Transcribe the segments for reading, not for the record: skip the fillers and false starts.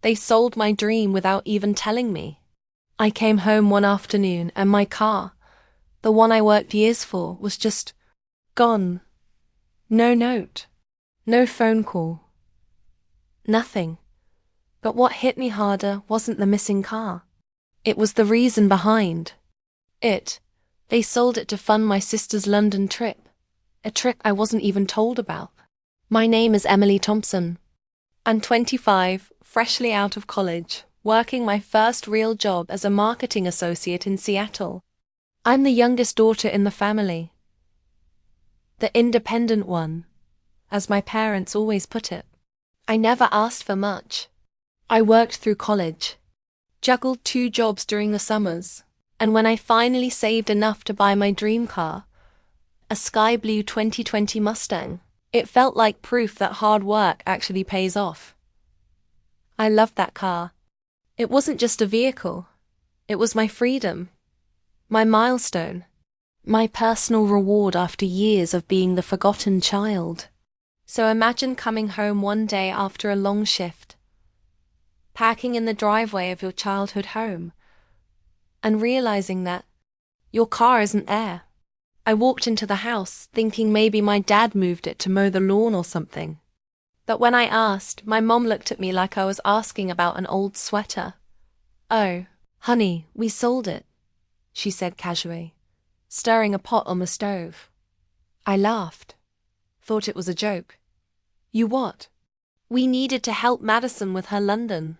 They sold my dream without even telling me. I came home one afternoon and my car, the one I worked years for, was just gone. No note. No phone call. Nothing. But what hit me harder wasn't the missing car. It was the reason behind it. They sold it to fund my sister's London trip. A trip I wasn't even told about. My name is Emily Thompson. I'm 25, freshly out of college, working my first real job as a marketing associate in Seattle. I'm the youngest daughter in the family. The independent one, as my parents always put it. I never asked for much. I worked through college, juggled 2 jobs during the summers, and when I finally saved enough to buy my dream car, a sky blue 2020 Mustang, it felt like proof that hard work actually pays off. I loved that car. It wasn't just a vehicle. It was my freedom, my milestone, my personal reward after years of being the forgotten child. So imagine coming home one day after a long shift, parking in the driveway of your childhood home, and realizing that your car isn't there. I walked into the house thinking maybe my dad moved it to mow the lawn or something. But when I asked, my mom looked at me like I was asking about an old sweater. "Oh, honey, we sold it," she said casually, stirring a pot on the stove. I laughed, thought it was a joke. "You what?" "We needed to help Madison with her London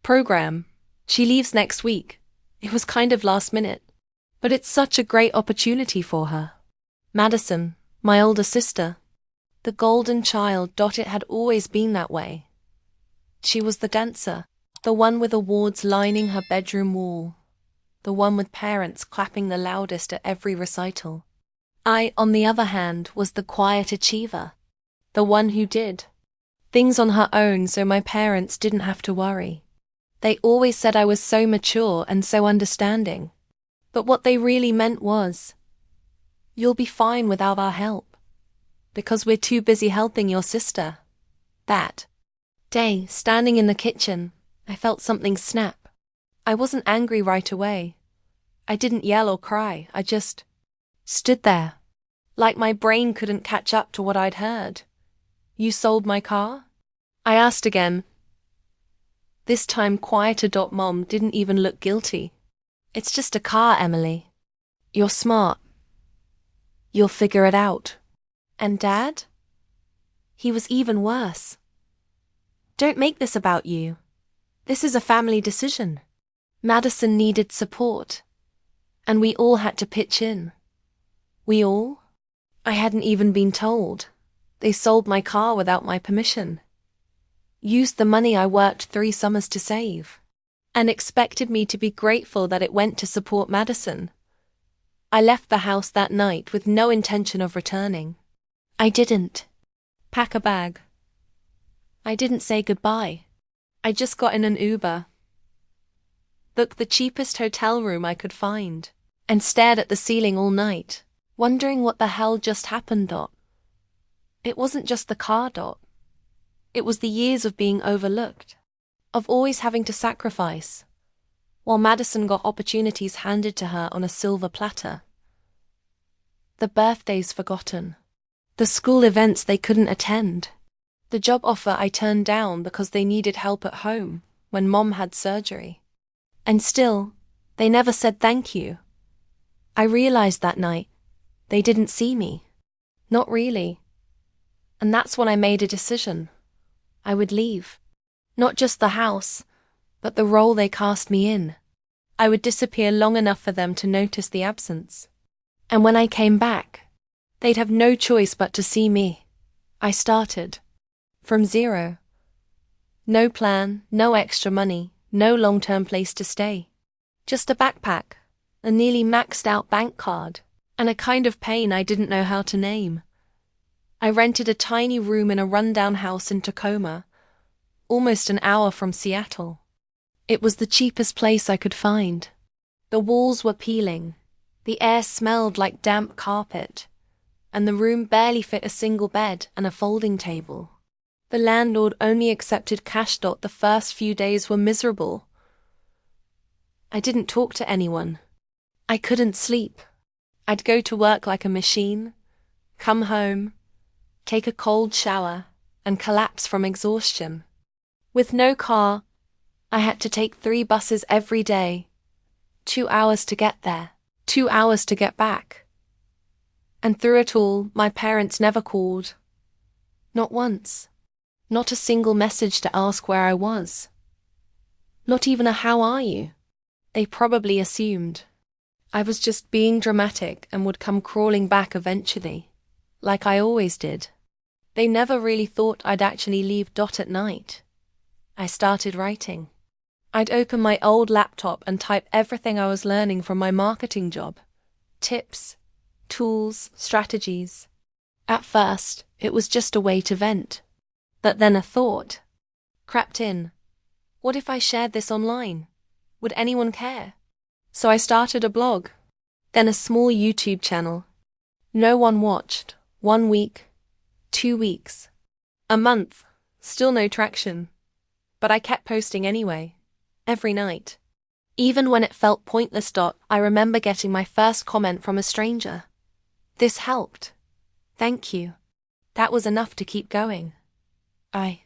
program. She leaves next week. It was kind of last minute, but it's such a great opportunity for her." Madison, my older sister, the golden child. It had always been that way. She was the dancer, the one with awards lining her bedroom wall, the one with parents clapping the loudest at every recital. I, on the other hand, was the quiet achiever, the one who did things on her own so my parents didn't have to worry. They always said I was so mature and so understanding. But what they really meant was, "You'll be fine without our help, because we're too busy helping your sister." That day, standing in the kitchen, I felt something snap. I wasn't angry right away. I didn't yell or cry. I just stood there, like my brain couldn't catch up to what I'd heard. "You sold my car?" I asked again. This time quieter. Mom didn't even look guilty. "It's just a car, Emily. You're smart. You'll figure it out." And Dad? He was even worse. "Don't make this about you. This is a family decision." Madison needed support, and we all had to pitch in. We all? I hadn't even been told. They sold my car without my permission, used the money I worked 3 summers to save, and expected me to be grateful that it went to support Madison. I left the house that night with no intention of returning. I didn't pack a bag. I didn't say goodbye. I just got in an Uber, booked the cheapest hotel room I could find, and stared at the ceiling all night, wondering what the hell just happened. It wasn't just the car. It was the years of being overlooked, of always having to sacrifice, while Madison got opportunities handed to her on a silver platter. The birthdays forgotten, the school events they couldn't attend, the job offer I turned down because they needed help at home when Mom had surgery. And still, they never said thank you. I realized that night, they didn't see me. Not really. And that's when I made a decision. I would leave. Not just the house, but the role they cast me in. I would disappear long enough for them to notice the absence. And when I came back, they'd have no choice but to see me. I started from zero. No plan, no extra money, no long-term place to stay. Just a backpack, a nearly maxed out bank card, and a kind of pain I didn't know how to name. I rented a tiny room in a rundown house in Tacoma, almost an hour from Seattle. It was the cheapest place I could find. The walls were peeling, the air smelled like damp carpet, and the room barely fit a single bed and a folding table. The landlord only accepted cash. The first few days were miserable. I didn't talk to anyone. I couldn't sleep. I'd go to work like a machine, come home, take a cold shower, and collapse from exhaustion. With no car, I had to take 3 buses every day. 2 hours to get there, 2 hours to get back. And through it all, my parents never called. Not once. Not a single message to ask where I was. Not even a "how are you?" They probably assumed I was just being dramatic and would come crawling back eventually, like I always did. They never really thought I'd actually leave. At night, I started writing. I'd open my old laptop and type everything I was learning from my marketing job. Tips, tools, strategies. At first, it was just a way to vent. But then a thought crept in. What if I shared this online? Would anyone care? So I started a blog, then a small YouTube channel. No one watched. 1 week, 2 weeks, a month, still no traction. But I kept posting anyway, every night. Even when it felt pointless. I remember getting my first comment from a stranger. "This helped. Thank you." That was enough to keep going. I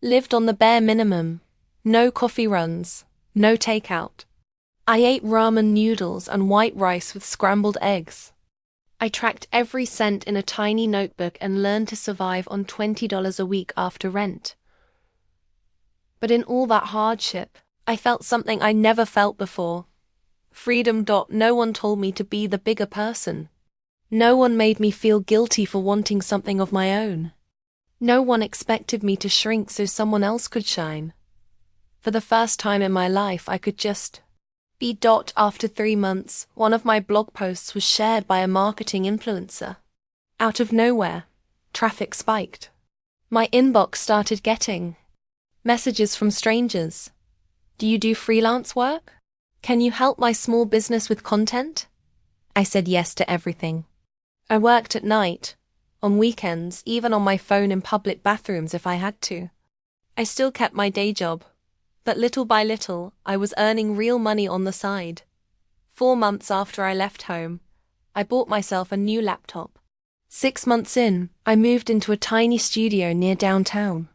lived on the bare minimum. No coffee runs, no takeout. I ate ramen noodles and white rice with scrambled eggs. I tracked every cent in a tiny notebook and learned to survive on $20 a week after rent. But in all that hardship, I felt something I never felt before. Freedom. No one told me to be the bigger person. No one made me feel guilty for wanting something of my own. No one expected me to shrink so someone else could shine. For the first time in my life, I could just be. After 3 months, one of my blog posts was shared by a marketing influencer. Out of nowhere, traffic spiked. My inbox started getting messages from strangers. "Do you do freelance work? Can you help my small business with content?" I said yes to everything. I worked at night, on weekends, even on my phone in public bathrooms if I had to. I still kept my day job, but little by little, I was earning real money on the side. 4 months after I left home, I bought myself a new laptop. 6 months in, I moved into a tiny studio near downtown.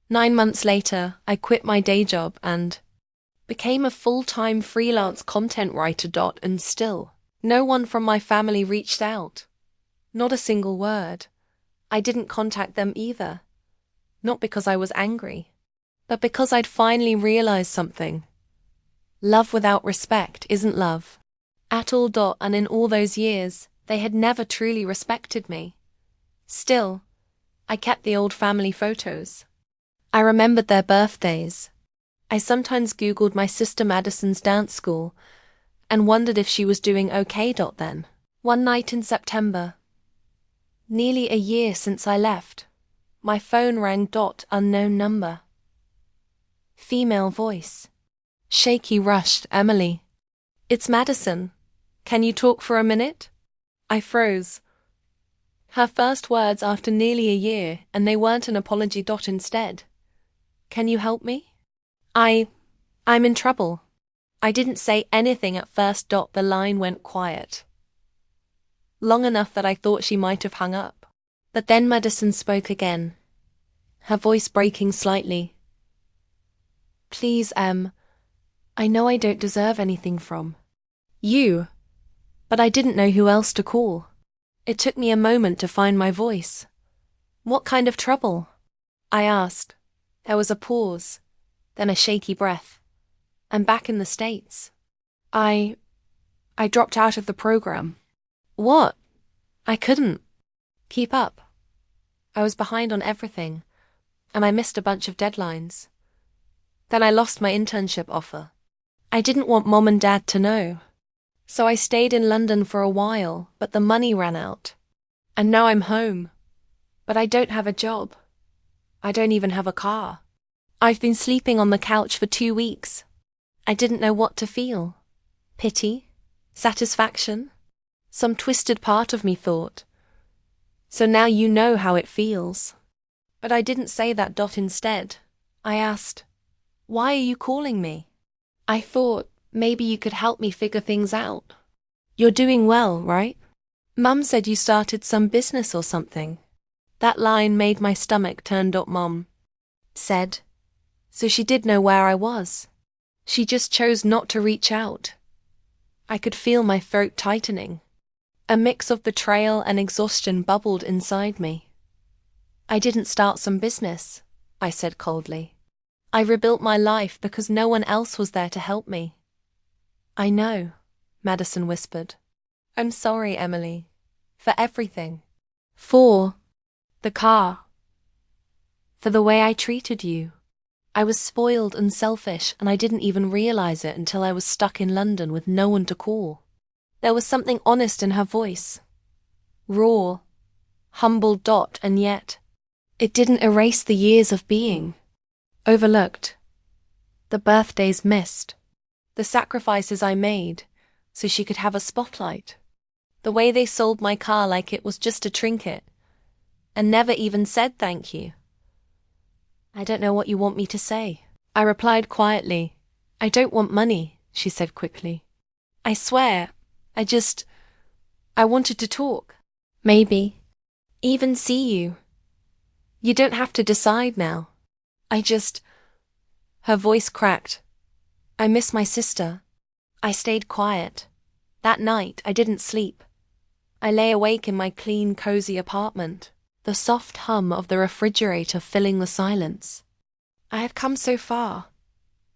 9 months later, I quit my day job and became a full-time freelance content writer. And still, no one from my family reached out. Not a single word. I didn't contact them either. Not because I was angry, but because I'd finally realized something. Love without respect isn't love. At all. And in all those years, they had never truly respected me. Still, I kept the old family photos. I remembered their birthdays. I sometimes Googled my sister Madison's dance school and wondered if she was doing okay. Then, one night in September, nearly a year since I left, my phone rang. Unknown number. Female voice. Shaky, rushed. "Emily. It's Madison. Can you talk for a minute?" I froze. Her first words after nearly a year, and they weren't an apology. Instead, "Can you help me? I'm in trouble." I didn't say anything at first. The line went quiet. Long enough that I thought she might have hung up. But then Madison spoke again, her voice breaking slightly. "Please, I know I don't deserve anything from you, but I didn't know who else to call. It took me a moment to find my voice." "What kind of trouble?" I asked. There was a pause, then a shaky breath. "I'm back in the States. I dropped out of the program." "What?" I couldn't keep up. I was behind on everything, and I missed a bunch of deadlines. Then I lost my internship offer. I didn't want Mom and Dad to know. So I stayed in London for a while, but the money ran out. And now I'm home. But I don't have a job. I don't even have a car. I've been sleeping on the couch for 2 weeks. I didn't know what to feel. Pity? Satisfaction? Some twisted part of me thought, "So now you know how it feels." But I didn't say that. Instead, I asked, "Why are you calling me? I thought maybe you could help me figure things out. You're doing well, right? Mum said you started some business or something." That line made my stomach turn. Mum said, so she did know where I was. She just chose not to reach out. I could feel my throat tightening. A mix of betrayal and exhaustion bubbled inside me. "I didn't start some business," I said coldly. "I rebuilt my life because no one else was there to help me." "I know," Madison whispered. "I'm sorry, Emily. For everything. For the car. For the way I treated you. I was spoiled and selfish, and I didn't even realize it until I was stuck in London with no one to call." There was something honest in her voice. Raw, humble. And yet, it didn't erase the years of being overlooked, the birthdays missed, the sacrifices I made so she could have a spotlight, the way they sold my car like it was just a trinket, and never even said thank you. "I don't know what you want me to say," I replied quietly. "I don't want money," she said quickly. "I swear, I wanted to talk. Maybe even see you. You don't have to decide now. Her voice cracked. "I miss my sister." I stayed quiet. That night, I didn't sleep. I lay awake in my clean, cozy apartment, the soft hum of the refrigerator filling the silence. I had come so far,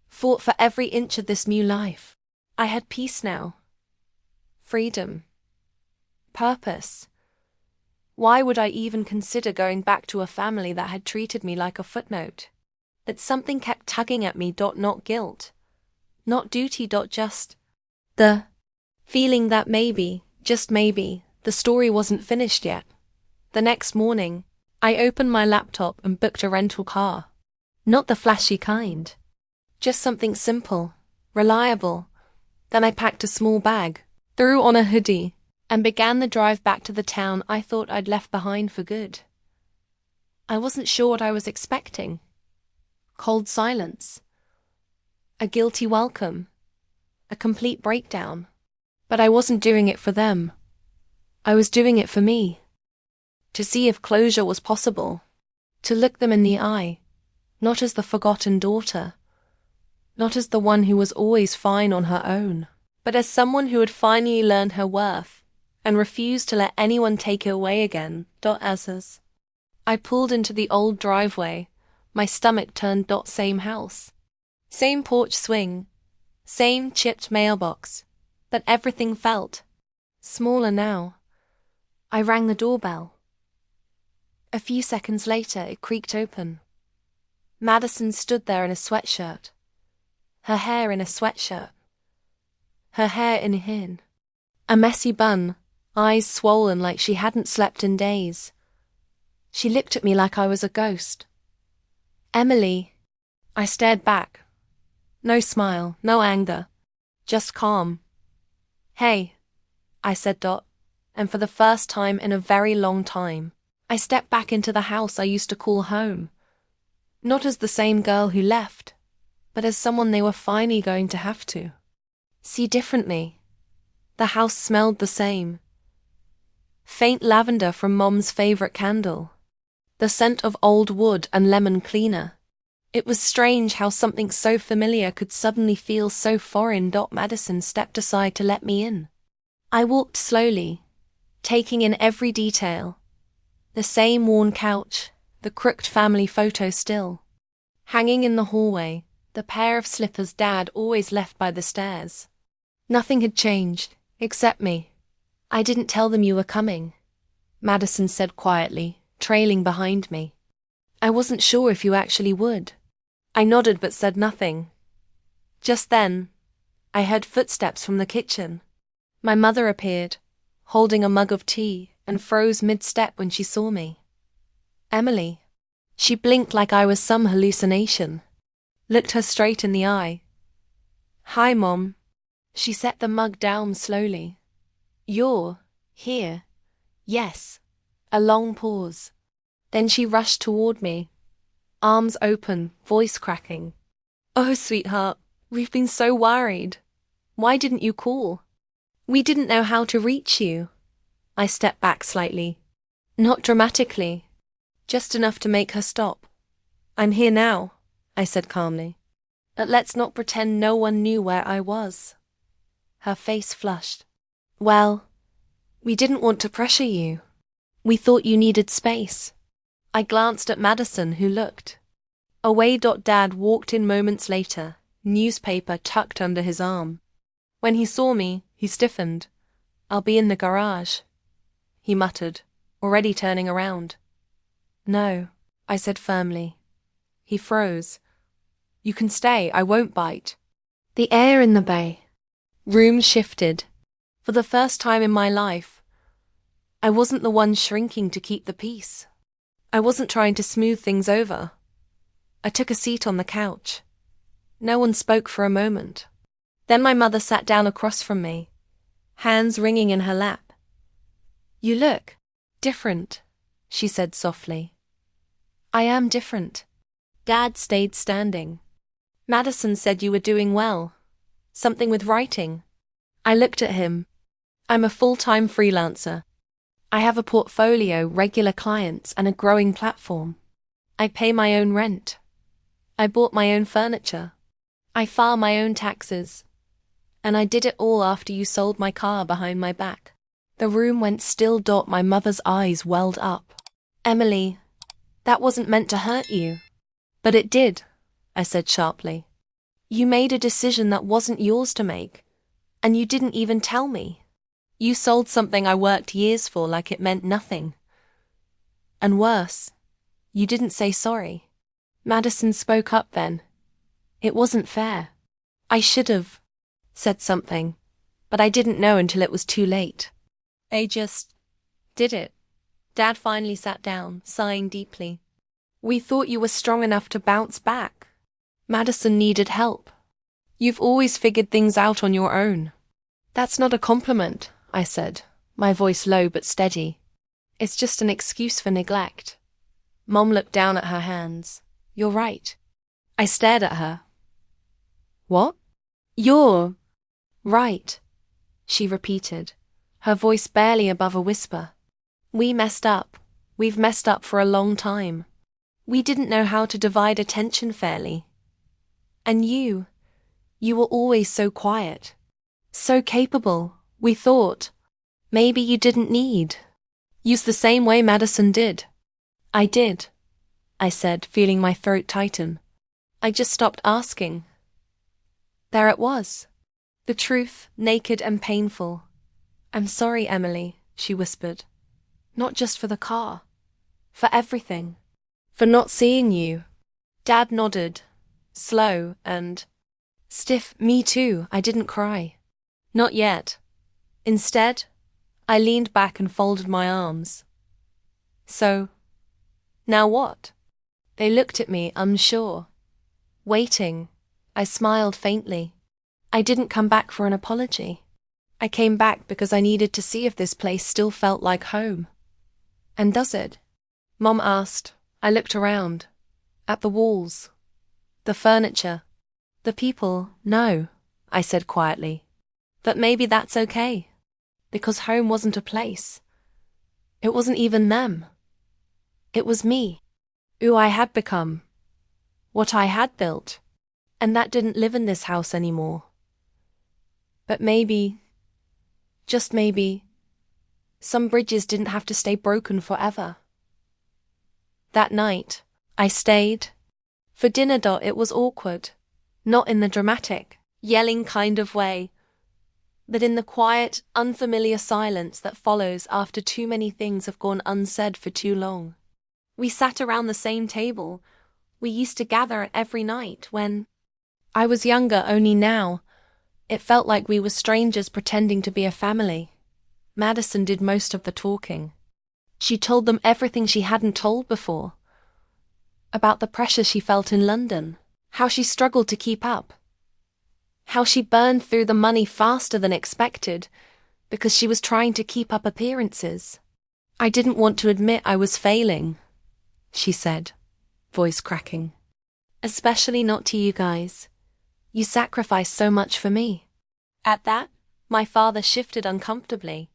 fought for every inch of this new life. I had peace now. Freedom. Purpose. Why would I even consider going back to a family that had treated me like a footnote? That something kept tugging at me. Not guilt. Not duty. Just the feeling that maybe, just maybe, the story wasn't finished yet. The next morning, I opened my laptop and booked a rental car. Not the flashy kind. Just something simple, reliable. Then I packed a small bag, threw on a hoodie, and began the drive back to the town I thought I'd left behind for good. I wasn't sure what I was expecting. Cold silence. A guilty welcome. A complete breakdown. But I wasn't doing it for them. I was doing it for me. To see if closure was possible. To look them in the eye. Not as the forgotten daughter. Not as the one who was always fine on her own. But as someone who had finally learned her worth and refused to let anyone take it away again. As I pulled into the old driveway, my stomach turned. Same house. Same porch swing. Same chipped mailbox. But everything felt smaller now. I rang the doorbell. A few seconds later, it creaked open. Madison stood there in a sweatshirt. Her hair in a sweatshirt. Her hair in a messy bun, eyes swollen like she hadn't slept in days. She looked at me like I was a ghost. "Emily." I stared back. No smile, no anger, just calm. "Hey," I said. And for the first time in a very long time, I stepped back into the house I used to call home. Not as the same girl who left, but as someone they were finally going to have to see differently. The house smelled the same. Faint lavender from Mom's favorite candle. The scent of old wood and lemon cleaner. It was strange how something so familiar could suddenly feel so foreign. Madison stepped aside to let me in. I walked slowly, taking in every detail. The same worn couch, the crooked family photo still. Hanging in the hallway, the pair of slippers Dad always left by the stairs. Nothing had changed, except me. "I didn't tell them you were coming," Madison said quietly, trailing behind me. "I wasn't sure if you actually would." I nodded but said nothing. Just then, I heard footsteps from the kitchen. My mother appeared, holding a mug of tea, and froze mid-step when she saw me. "Emily." She blinked like I was some hallucination. Looked her straight in the eye. "Hi, Mom." She set the mug down slowly. "You're here?" "Yes." A long pause. Then she rushed toward me, arms open, voice cracking. "Oh, sweetheart, we've been so worried. Why didn't you call? We didn't know how to reach you." I stepped back slightly. Not dramatically, just enough to make her stop. "I'm here now," I said calmly. "But let's not pretend no one knew where I was." Her face flushed. "Well, we didn't want to pressure you. We thought you needed space." I glanced at Madison, who looked away. Dad walked in moments later, newspaper tucked under his arm. When he saw me, he stiffened. "I'll be in the garage," he muttered, already turning around. "No," I said firmly. He froze. "You can stay, I won't bite." The air in the bay room shifted. For the first time in my life, I wasn't the one shrinking to keep the peace. I wasn't trying to smooth things over. I took a seat on the couch. No one spoke for a moment. Then my mother sat down across from me, hands wringing in her lap. "You look different," she said softly. "I am different." Dad stayed standing. "Madison said you were doing well. Something with writing." I looked at him. "I'm a full-time freelancer. I have a portfolio, regular clients, and a growing platform. I pay my own rent. I bought my own furniture. I file my own taxes. And I did it all after you sold my car behind my back." The room went still. My mother's eyes welled up. "Emily, that wasn't meant to hurt you." "But it did," I said sharply. "You made a decision that wasn't yours to make, and you didn't even tell me. You sold something I worked years for like it meant nothing. And worse, you didn't say sorry." Madison spoke up then. "It wasn't fair. I should have said something, but I didn't know until it was too late. I just did it." Dad finally sat down, sighing deeply. "We thought you were strong enough to bounce back. Madison needed help. You've always figured things out on your own." "That's not a compliment," I said, my voice low but steady. "It's just an excuse for neglect." Mom looked down at her hands. "You're right." I stared at her. "What?" "You're right," she repeated, her voice barely above a whisper. "We messed up. We've messed up for a long time. We didn't know how to divide attention fairly. And you were always so quiet, so capable. We thought maybe you didn't need use the same way Madison did." "I did," I said, feeling my throat tighten. "I just stopped asking." There it was. The truth, naked and painful. "I'm sorry, Emily," she whispered. "Not just for the car. For everything. For not seeing you." Dad nodded, slow and stiff. "Me too." I didn't cry. Not yet. Instead, I leaned back and folded my arms. "So, now what?" They looked at me, unsure. Waiting. I smiled faintly. "I didn't come back for an apology. I came back because I needed to see if this place still felt like home." "And does it?" Mom asked. I looked around. At the walls. The furniture. The people. "No," I said quietly. "But maybe that's okay. Because home wasn't a place. It wasn't even them. It was me. Who I had become. What I had built. And that didn't live in this house anymore. But maybe, just maybe, some bridges didn't have to stay broken forever." That night, I stayed. For dinner. It was awkward. Not in the dramatic, yelling kind of way, but in the quiet, unfamiliar silence that follows after too many things have gone unsaid for too long. We sat around the same table we used to gather at every night when I was younger. Only now, it felt like we were strangers pretending to be a family. Madison did most of the talking. She told them everything she hadn't told before. About the pressure she felt in London, how she struggled to keep up, how she burned through the money faster than expected because she was trying to keep up appearances. I didn't want to admit I was failing, she said, voice cracking. Especially not to you guys. You sacrificed so much for me. At that, my father shifted uncomfortably.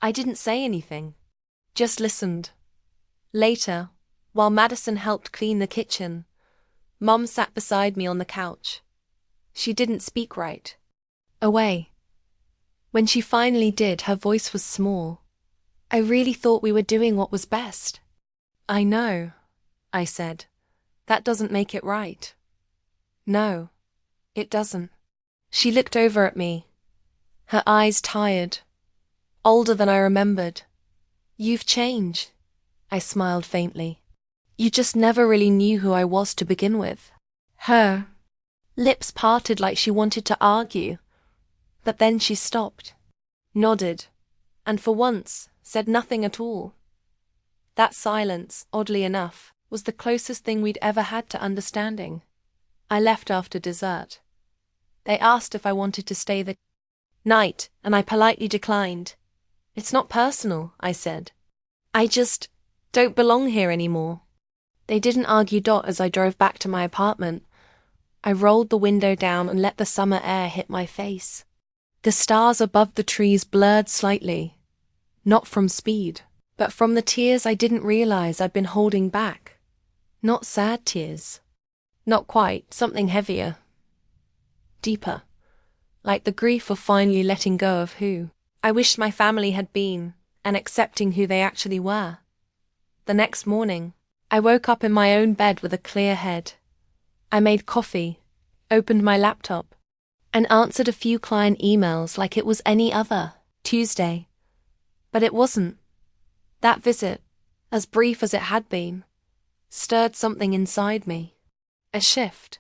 I didn't say anything, just listened. Later, while Madison helped clean the kitchen, Mom sat beside me on the couch. She didn't speak right. Away. When she finally did, her voice was small. I really thought we were doing what was best. I know, I said. That doesn't make it right. No, it doesn't. She looked over at me, her eyes tired, older than I remembered. You've changed, I smiled faintly. You just never really knew who I was to begin with. Her lips parted like she wanted to argue, but then she stopped, nodded, and for once said nothing at all. That silence, oddly enough, was the closest thing we'd ever had to understanding. I left after dessert. They asked if I wanted to stay the night, and I politely declined. It's not personal, I said. I just don't belong here anymore. They didn't argue. As I drove back to my apartment, I rolled the window down and let the summer air hit my face. The stars above the trees blurred slightly, not from speed, but from the tears I didn't realize I'd been holding back. Not sad tears. Not quite, something heavier. Deeper. Like the grief of finally letting go of who I wished my family had been, and accepting who they actually were. The next morning, I woke up in my own bed with a clear head. I made coffee, opened my laptop, and answered a few client emails like it was any other Tuesday. But it wasn't. That visit, as brief as it had been, stirred something inside me. A shift.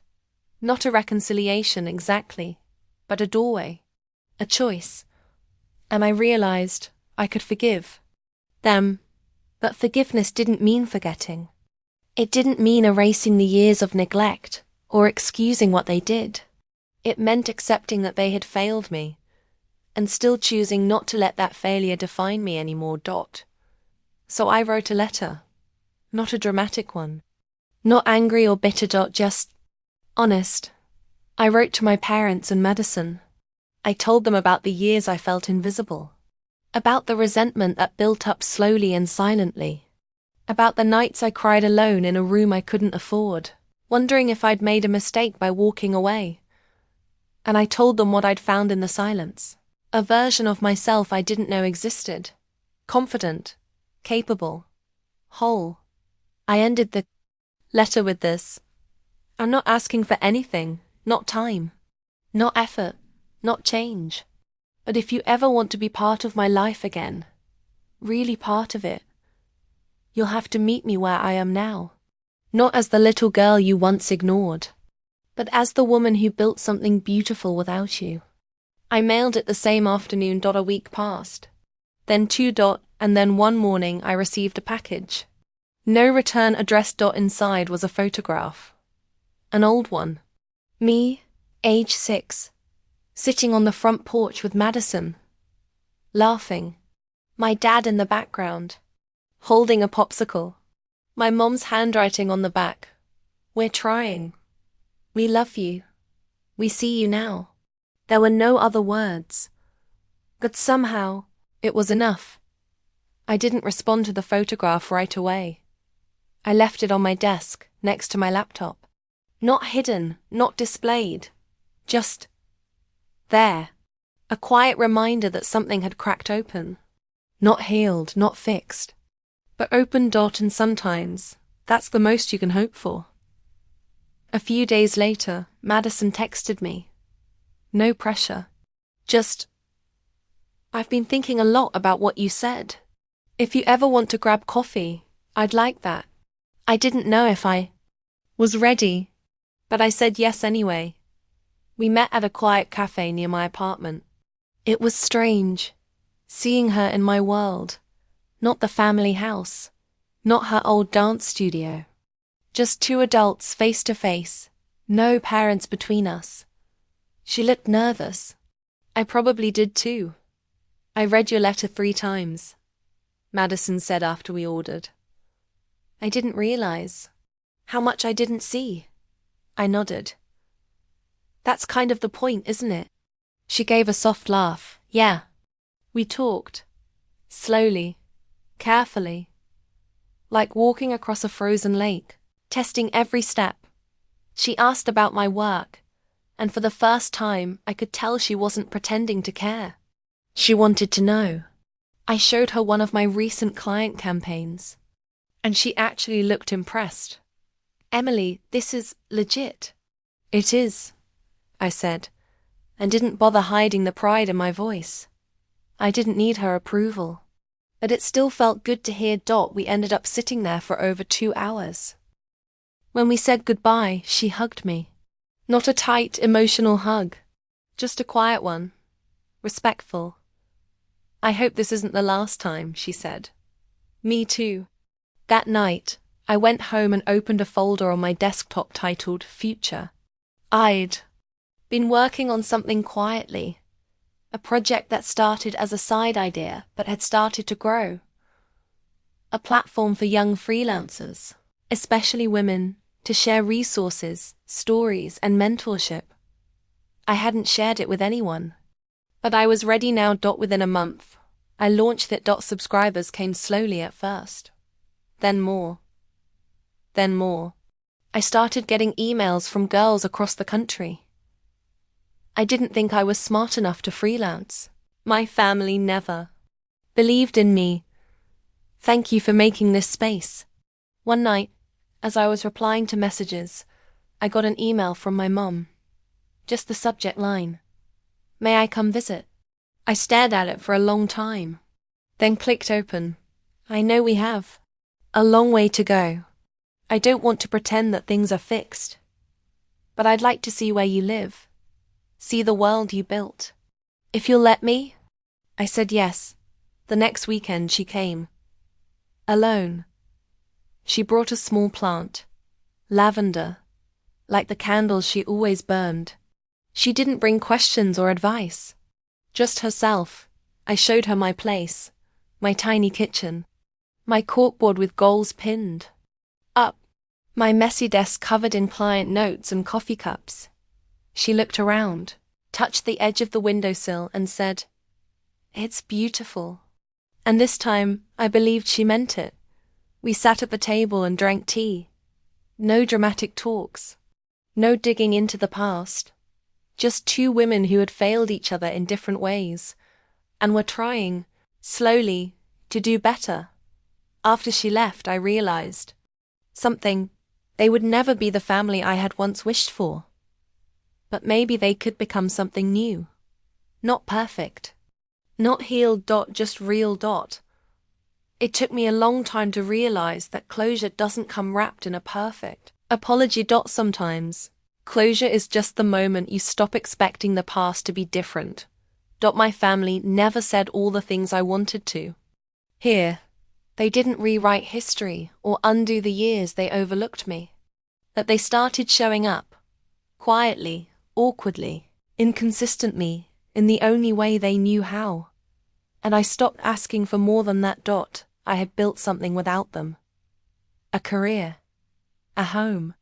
Not a reconciliation exactly, but a doorway. A choice. And I realized I could forgive them, but forgiveness didn't mean forgetting. It didn't mean erasing the years of neglect or excusing what they did. It meant accepting that they had failed me, and still choosing not to let that failure define me anymore. So I wrote a letter. Not a dramatic one. Not angry or bitter. Just honest. I wrote to my parents and Madison. I told them about the years I felt invisible. About the resentment that built up slowly and silently. About the nights I cried alone in a room I couldn't afford, wondering if I'd made a mistake by walking away. And I told them what I'd found in the silence. A version of myself I didn't know existed. Confident. Capable. Whole. I ended the letter with this. I'm not asking for anything, not time, not effort, not change. But if you ever want to be part of my life again, really part of it, you'll have to meet me where I am now. Not as the little girl you once ignored, but as the woman who built something beautiful without you. I mailed it the same afternoon. A week passed. Then two. And then one morning I received a package. No return address. Inside was a photograph. An old one. Me, age 6, sitting on the front porch with Madison, laughing. My dad in the background, holding a popsicle. My mom's handwriting on the back. We're trying. We love you. We see you now. There were no other words. But somehow, it was enough. I didn't respond to the photograph right away. I left it on my desk, next to my laptop. Not hidden, not displayed. Just there. A quiet reminder that something had cracked open. Not healed, not fixed. But open. And sometimes, that's the most you can hope for. A few days later, Madison texted me. No pressure. Just, I've been thinking a lot about what you said. If you ever want to grab coffee, I'd like that. I didn't know if I was ready, but I said yes anyway. We met at a quiet cafe near my apartment. It was strange, seeing her in my world, not the family house, not her old dance studio. Just two adults face to face, no parents between us. She looked nervous. I probably did too. I read your letter 3 times, Madison said after we ordered. I didn't realize how much I didn't see. I nodded. That's kind of the point, isn't it? She gave a soft laugh. Yeah. We talked. Slowly. Carefully. Like walking across a frozen lake, testing every step. She asked about my work, and for the first time I could tell she wasn't pretending to care. She wanted to know. I showed her one of my recent client campaigns, and she actually looked impressed. Emily, this is legit. It is, I said, and didn't bother hiding the pride in my voice. I didn't need her approval. But it still felt good to hear. We ended up sitting there for over 2 hours. When we said goodbye, she hugged me. Not a tight, emotional hug. Just a quiet one. Respectful. I hope this isn't the last time, she said. Me too. That night, I went home and opened a folder on my desktop titled Future. I'd been working on something quietly. A project that started as a side idea but had started to grow. A platform for young freelancers, especially women, to share resources, stories, and mentorship. I hadn't shared it with anyone. But I was ready now. Within a month, I launched it. Subscribers came slowly at first. Then more. Then more. I started getting emails from girls across the country. I didn't think I was smart enough to freelance. My family never believed in me. Thank you for making this space. One night, as I was replying to messages, I got an email from my mum. Just the subject line. May I come visit? I stared at it for a long time, then clicked open. I know we have a long way to go. I don't want to pretend that things are fixed. But I'd like to see where you live. See the world you built. If you'll let me? I said yes. The next weekend she came. Alone. She brought a small plant. Lavender. Like the candles she always burned. She didn't bring questions or advice. Just herself. I showed her my place. My tiny kitchen. My corkboard with goals pinned up. My messy desk covered in client notes and coffee cups. She looked around, touched the edge of the windowsill and said, "It's beautiful." And this time, I believed she meant it. We sat at the table and drank tea. No dramatic talks. No digging into the past. Just two women who had failed each other in different ways, and were trying, slowly, to do better. After she left, I realized something. They would never be the family I had once wished for. But maybe they could become something new. Not perfect. Not healed. Just real. It took me a long time to realize that closure doesn't come wrapped in a perfect apology. Sometimes, closure is just the moment you stop expecting the past to be different. My family never said all the things I wanted to. Here, they didn't rewrite history or undo the years they overlooked me. But they started showing up. Quietly. Awkwardly, inconsistently, in the only way they knew how. And I stopped asking for more than that. I had built something without them. A career. A home.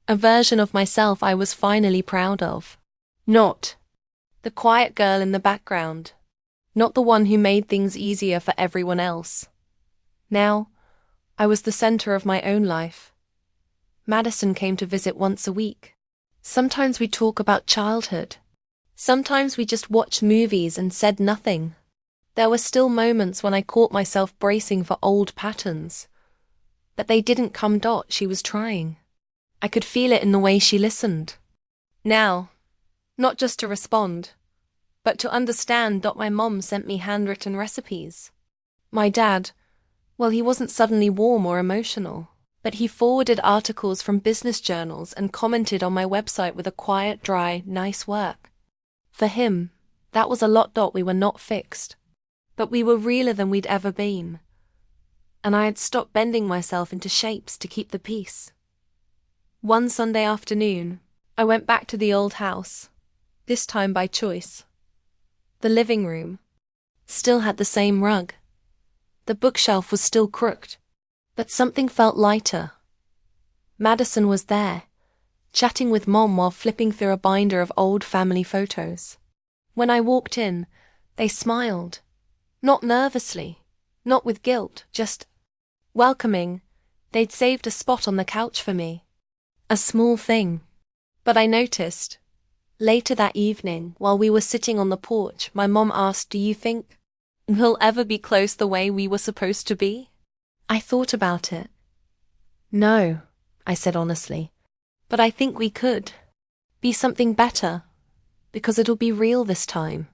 A version of myself I was finally proud of. Not the quiet girl in the background. Not the one who made things easier for everyone else. Now, I was the center of my own life. Madison came to visit once a week. Sometimes we talk about childhood. Sometimes we just watched movies and said nothing. There were still moments when I caught myself bracing for old patterns. But they didn't come. She was trying. I could feel it in the way she listened. Now, not just to respond, but to understand. My mom sent me handwritten recipes. My dad, well, he wasn't suddenly warm or emotional. But he forwarded articles from business journals and commented on my website with a quiet, dry, nice work. For him, that was a lot. We were not fixed. But we were realer than we'd ever been. And I had stopped bending myself into shapes to keep the peace. One Sunday afternoon, I went back to the old house, this time by choice. The living room still had the same rug. The bookshelf was still crooked. But something felt lighter. Madison was there, chatting with Mom while flipping through a binder of old family photos. When I walked in, they smiled. Not nervously, not with guilt, just welcoming. They'd saved a spot on the couch for me. A small thing. But I noticed. Later that evening, while we were sitting on the porch, my mom asked, "Do you think we'll ever be close the way we were supposed to be?" I thought about it. "No," I said honestly. "But I think we could. Be something better. Because it'll be real this time.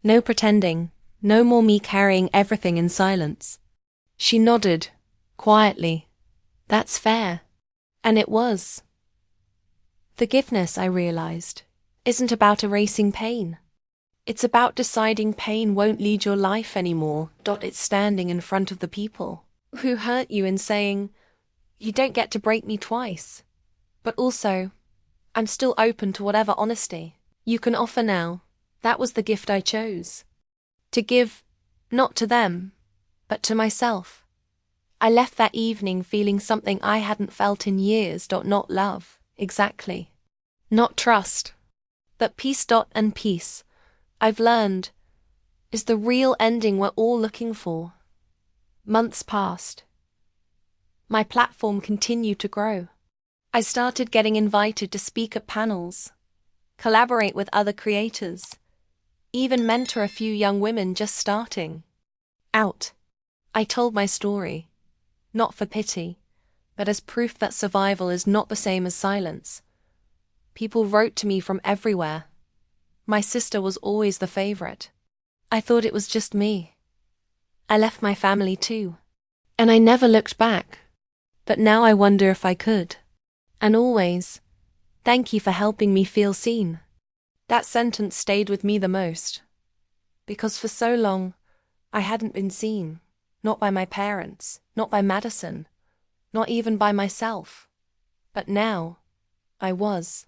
No pretending. No more me carrying everything in silence." She nodded, quietly. "That's fair." And it was. Forgiveness, I realized, isn't about erasing pain. It's about deciding pain won't lead your life anymore. It's standing in front of the people who hurt you and saying, "You don't get to break me twice." But also, I'm still open to whatever honesty you can offer now. That was the gift I chose. To give, not to them, but to myself. I left that evening feeling something I hadn't felt in years. Not love, exactly. Not trust. But peace. And peace, I've learned, is the real ending we're all looking for. Months passed. My platform continued to grow. I started getting invited to speak at panels, collaborate with other creators, even mentor a few young women just starting out. I told my story, not for pity, but as proof that survival is not the same as silence. People wrote to me from everywhere. My sister was always the favorite. I thought it was just me. I left my family too. And I never looked back. But now I wonder if I could. And always, "Thank you for helping me feel seen." That sentence stayed with me the most. Because for so long, I hadn't been seen. Not by my parents, not by Madison, not even by myself. But now, I was.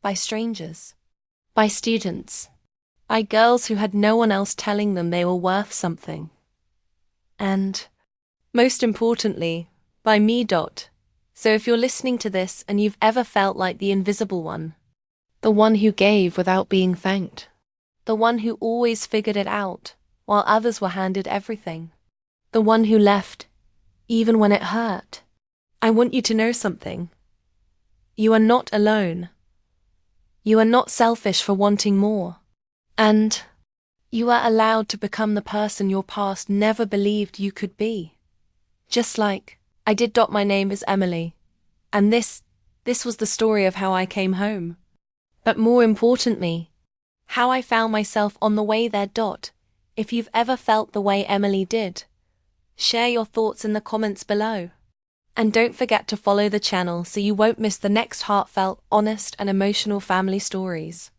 By strangers. By students. By girls who had no one else telling them they were worth something. And, most importantly, by me. So if you're listening to this and you've ever felt like the invisible one, the one who gave without being thanked, the one who always figured it out while others were handed everything, the one who left even when it hurt, I want you to know something. You are not alone. You are not selfish for wanting more. And you are allowed to become the person your past never believed you could be. Just like I did. My name is Emily. And this was the story of how I came home. But more importantly, how I found myself on the way there. If you've ever felt the way Emily did, share your thoughts in the comments below. And don't forget to follow the channel so you won't miss the next heartfelt, honest, and emotional family stories.